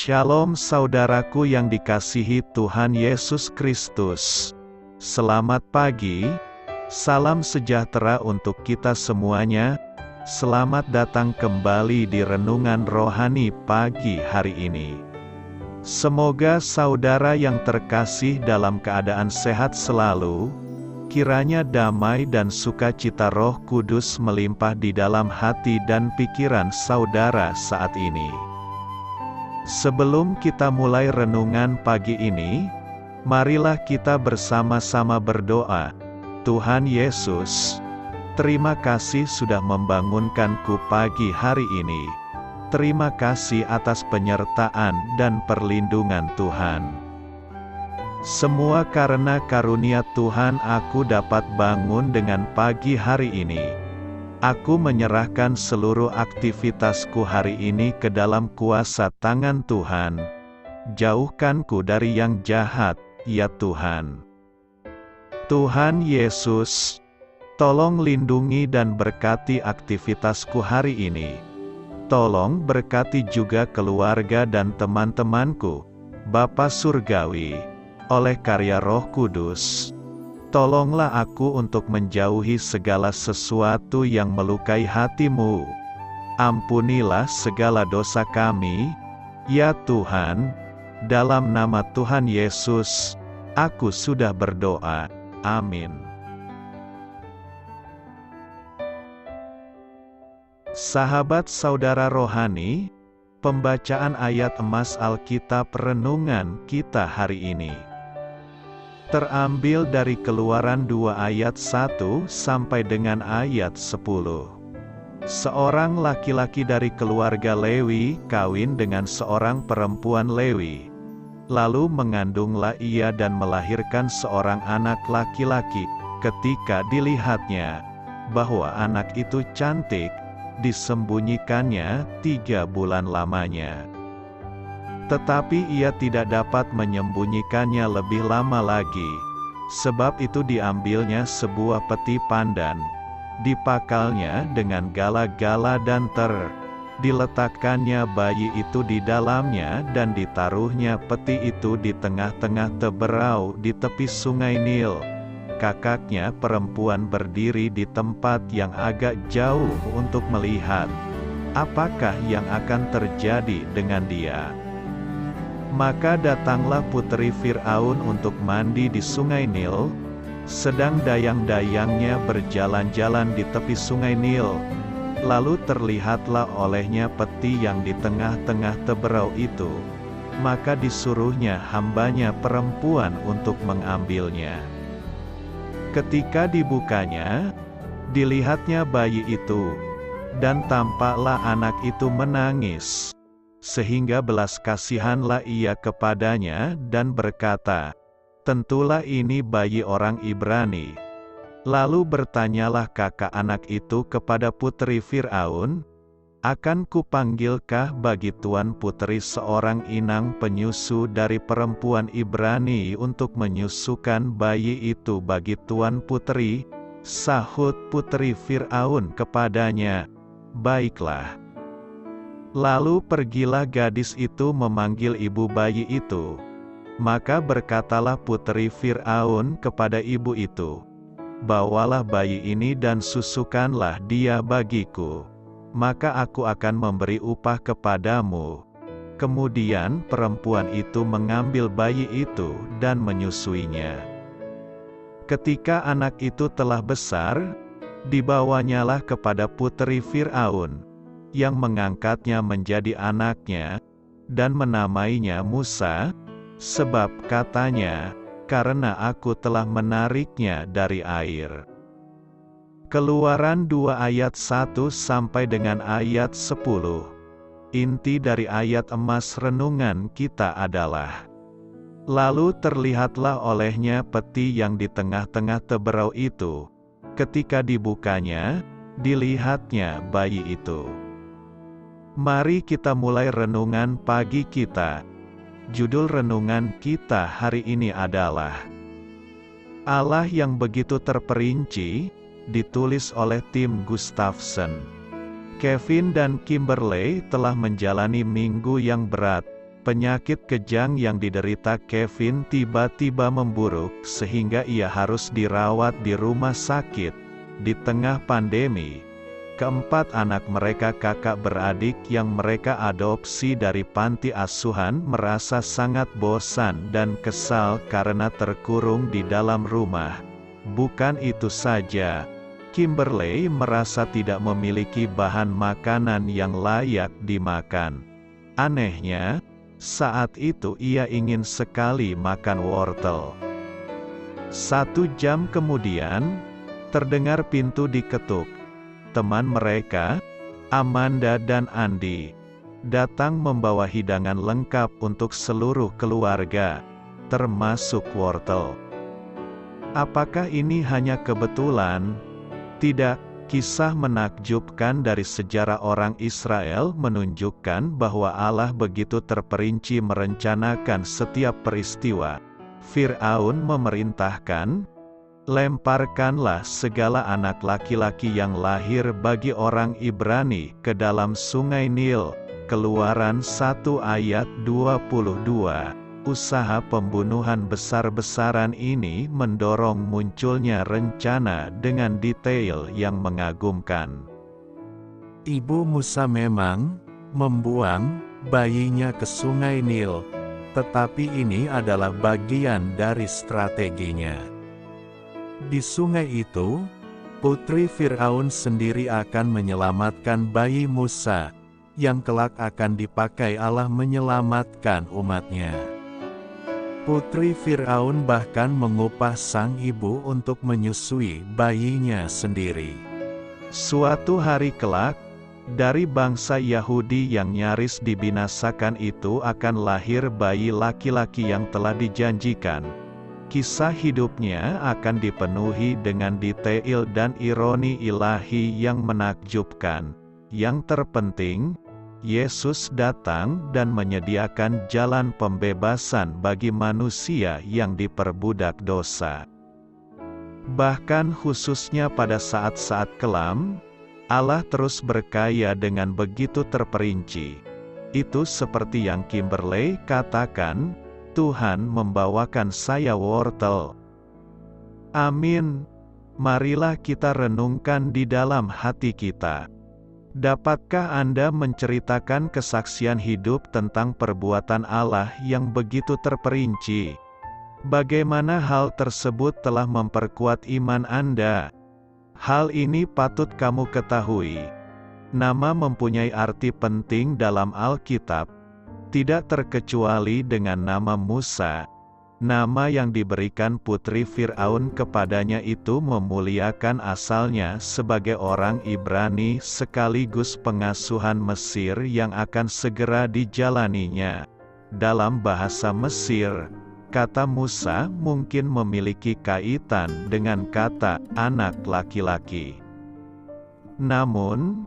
Shalom saudaraku yang dikasihi Tuhan Yesus Kristus. Selamat pagi, salam sejahtera untuk kita semuanya. Selamat datang kembali di Renungan Rohani pagi hari ini. Semoga saudara yang terkasih dalam keadaan sehat selalu. Kiranya damai dan sukacita Roh Kudus melimpah di dalam hati dan pikiran saudara saat ini. Sebelum kita mulai renungan pagi ini, marilah kita bersama-sama berdoa. Tuhan Yesus, terima kasih sudah membangunkanku pagi hari ini. Terima kasih atas penyertaan dan perlindungan Tuhan. Semua karena karunia Tuhan aku dapat bangun dengan pagi hari ini. Aku menyerahkan seluruh aktivitasku hari ini ke dalam kuasa tangan Tuhan. Jauhkanku dari yang jahat, ya Tuhan. Tuhan Yesus, tolong lindungi dan berkati aktivitasku hari ini. Tolong berkati juga keluarga dan teman-temanku, Bapa Surgawi, oleh karya Roh Kudus. Tolonglah aku untuk menjauhi segala sesuatu yang melukai hati-Mu. Ampunilah segala dosa kami, ya Tuhan. Dalam nama Tuhan Yesus, aku sudah berdoa. Amin. Sahabat saudara rohani, pembacaan ayat emas Alkitab renungan kita hari ini terambil dari Keluaran 2 ayat 1 sampai dengan ayat 10. Seorang laki-laki dari keluarga Lewi kawin dengan seorang perempuan Lewi. Lalu mengandunglah ia dan melahirkan seorang anak laki-laki. Ketika dilihatnya bahwa anak itu cantik, disembunyikannya 3 bulan lamanya. Tetapi ia tidak dapat menyembunyikannya lebih lama lagi. Sebab itu diambilnya sebuah peti pandan, dipakalnya dengan gala-gala dan diletakkannya bayi itu di dalamnya dan ditaruhnya peti itu di tengah-tengah teberau di tepi sungai Nil. Kakaknya perempuan berdiri di tempat yang agak jauh untuk melihat apakah yang akan terjadi dengan dia. Maka datanglah putri Fir'aun untuk mandi di sungai Nil, sedang dayang-dayangnya berjalan-jalan di tepi sungai Nil. Lalu terlihatlah olehnya peti yang di tengah-tengah teberau itu. Maka disuruhnya hambanya perempuan untuk mengambilnya. Ketika dibukanya, dilihatnya bayi itu, dan tampaklah anak itu menangis. Sehingga belas kasihanlah ia kepadanya dan berkata, "Tentulah ini bayi orang Ibrani." Lalu bertanyalah kakak anak itu kepada putri Fir'aun, "Akan kupanggilkah bagi tuan putri seorang inang penyusu dari perempuan Ibrani untuk menyusukan bayi itu bagi tuan putri?" Sahut putri Fir'aun kepadanya, "Baiklah." Lalu pergilah gadis itu memanggil ibu bayi itu. Maka berkatalah putri Fir'aun kepada ibu itu, "Bawalah bayi ini dan susukanlah dia bagiku. Maka aku akan memberi upah kepadamu." Kemudian perempuan itu mengambil bayi itu dan menyusuinya. Ketika anak itu telah besar, dibawanyalah kepada putri Fir'aun, yang mengangkatnya menjadi anaknya, dan menamainya Musa, sebab katanya, "Karena aku telah menariknya dari air." Keluaran 2 ayat 1 sampai dengan ayat 10. Inti dari ayat emas renungan kita adalah, lalu terlihatlah olehnya peti yang di tengah-tengah teberau itu. Ketika dibukanya, dilihatnya bayi itu. Mari kita mulai renungan pagi kita. Judul renungan kita hari ini adalah Allah yang begitu terperinci, ditulis oleh Tim Gustafson. Kevin dan Kimberly telah menjalani minggu yang berat, Penyakit kejang yang diderita Kevin tiba-tiba memburuk sehingga ia harus dirawat di rumah sakit. Di tengah pandemi, keempat anak mereka kakak beradik yang mereka adopsi dari panti asuhan merasa sangat bosan dan kesal karena terkurung di dalam rumah. Bukan itu saja, Kimberly merasa tidak memiliki bahan makanan yang layak dimakan. Anehnya, saat itu ia ingin sekali makan wortel. 1 jam kemudian, terdengar pintu diketuk. Teman mereka, Amanda dan Andy, datang membawa hidangan lengkap untuk seluruh keluarga, termasuk wortel. Apakah ini hanya kebetulan? Tidak. Kisah menakjubkan dari sejarah orang Israel menunjukkan bahwa Allah begitu terperinci merencanakan setiap peristiwa. Fir'aun memerintahkan, "Lemparkanlah segala anak laki-laki yang lahir bagi orang Ibrani ke dalam sungai Nil." Keluaran 1 ayat 22. Usaha pembunuhan besar-besaran ini mendorong munculnya rencana dengan detail yang mengagumkan. Ibu Musa memang membuang bayinya ke sungai Nil, tetapi ini adalah bagian dari strateginya. Di sungai itu, putri Firaun sendiri akan menyelamatkan bayi Musa, yang kelak akan dipakai Allah menyelamatkan umatnya. Putri Firaun bahkan mengupah sang ibu untuk menyusui bayinya sendiri. Suatu hari kelak, dari bangsa Yahudi yang nyaris dibinasakan itu akan lahir bayi laki-laki yang telah dijanjikan. Kisah hidupnya akan dipenuhi dengan detail dan ironi ilahi yang menakjubkan. Yang terpenting, Yesus datang dan menyediakan jalan pembebasan bagi manusia yang diperbudak dosa. Bahkan khususnya pada saat-saat kelam, Allah terus berkaya dengan begitu terperinci. Itu seperti yang Kimberly katakan, "Tuhan membawakan saya wortel." Amin. Marilah kita renungkan di dalam hati kita. Dapatkah Anda menceritakan kesaksian hidup tentang perbuatan Allah yang begitu terperinci? Bagaimana hal tersebut telah memperkuat iman Anda? Hal ini patut kamu ketahui. Nama mempunyai arti penting dalam Alkitab, tidak terkecuali dengan nama Musa. Nama yang diberikan putri Fir'aun kepadanya itu memuliakan asalnya sebagai orang Ibrani sekaligus pengasuhan Mesir yang akan segera dijalaninya. Dalam bahasa Mesir, kata Musa mungkin memiliki kaitan dengan kata anak laki-laki. Namun,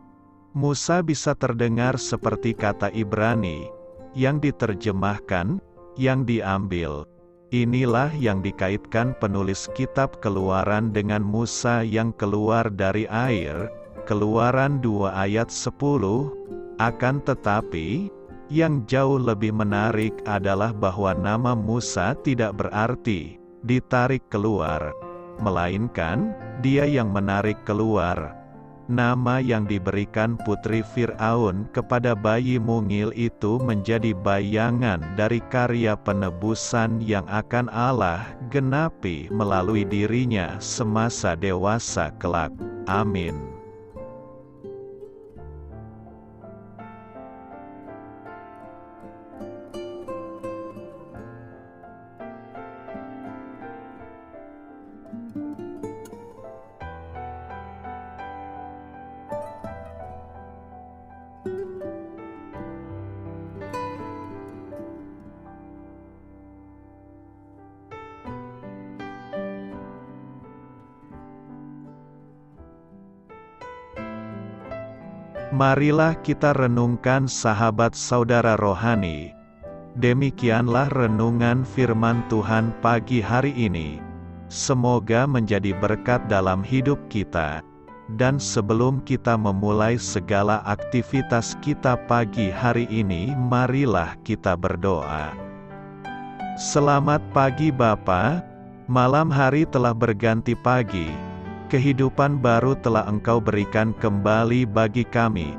Musa bisa terdengar seperti kata Ibrani, yang diterjemahkan, yang diambil. Inilah yang dikaitkan penulis kitab Keluaran dengan Musa yang keluar dari air, Keluaran 2 ayat 10, akan tetapi, yang jauh lebih menarik adalah bahwa nama Musa tidak berarti, ditarik keluar, melainkan, dia yang menarik keluar. Nama yang diberikan putri Fir'aun kepada bayi mungil itu menjadi bayangan dari karya penebusan yang akan Allah genapi melalui dirinya semasa dewasa kelak. Amin. Marilah kita renungkan sahabat saudara rohani. Demikianlah renungan firman Tuhan pagi hari ini. Semoga menjadi berkat dalam hidup kita. Dan sebelum kita memulai segala aktivitas kita pagi hari ini, marilah kita berdoa. Selamat pagi Bapa, malam hari telah berganti pagi, kehidupan baru telah Engkau berikan kembali bagi kami.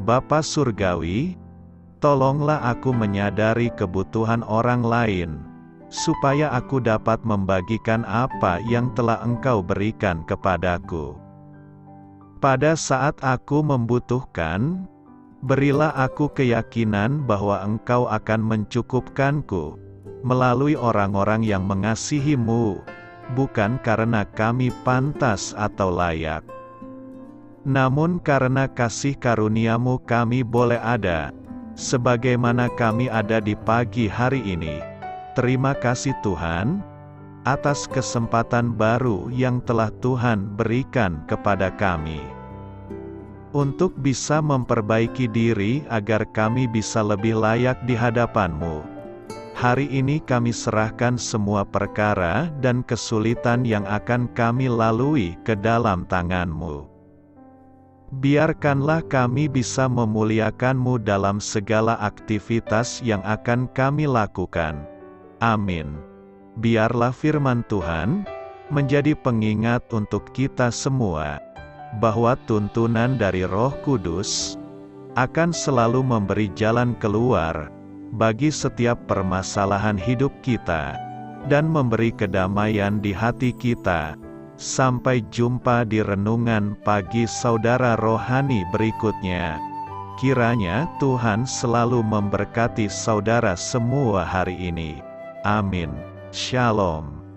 Bapa Surgawi, tolonglah aku menyadari kebutuhan orang lain, supaya aku dapat membagikan apa yang telah Engkau berikan kepadaku. Pada saat aku membutuhkan, berilah aku keyakinan bahwa Engkau akan mencukupkanku, melalui orang-orang yang mengasihi-Mu, bukan karena kami pantas atau layak, namun karena kasih karunia-Mu kami boleh ada, sebagaimana kami ada di pagi hari ini. Terima kasih Tuhan, atas kesempatan baru yang telah Tuhan berikan kepada kami, untuk bisa memperbaiki diri agar kami bisa lebih layak di hadapan-Mu. Hari ini kami serahkan semua perkara dan kesulitan yang akan kami lalui ke dalam tangan-Mu. Biarkanlah kami bisa memuliakan-Mu dalam segala aktivitas yang akan kami lakukan. Amin. Biarlah firman Tuhan menjadi pengingat untuk kita semua, bahwa tuntunan dari Roh Kudus akan selalu memberi jalan keluar bagi setiap permasalahan hidup kita, dan memberi kedamaian di hati kita. Sampai jumpa di renungan pagi saudara rohani berikutnya. Kiranya Tuhan selalu memberkati saudara semua hari ini. Amin. Shalom.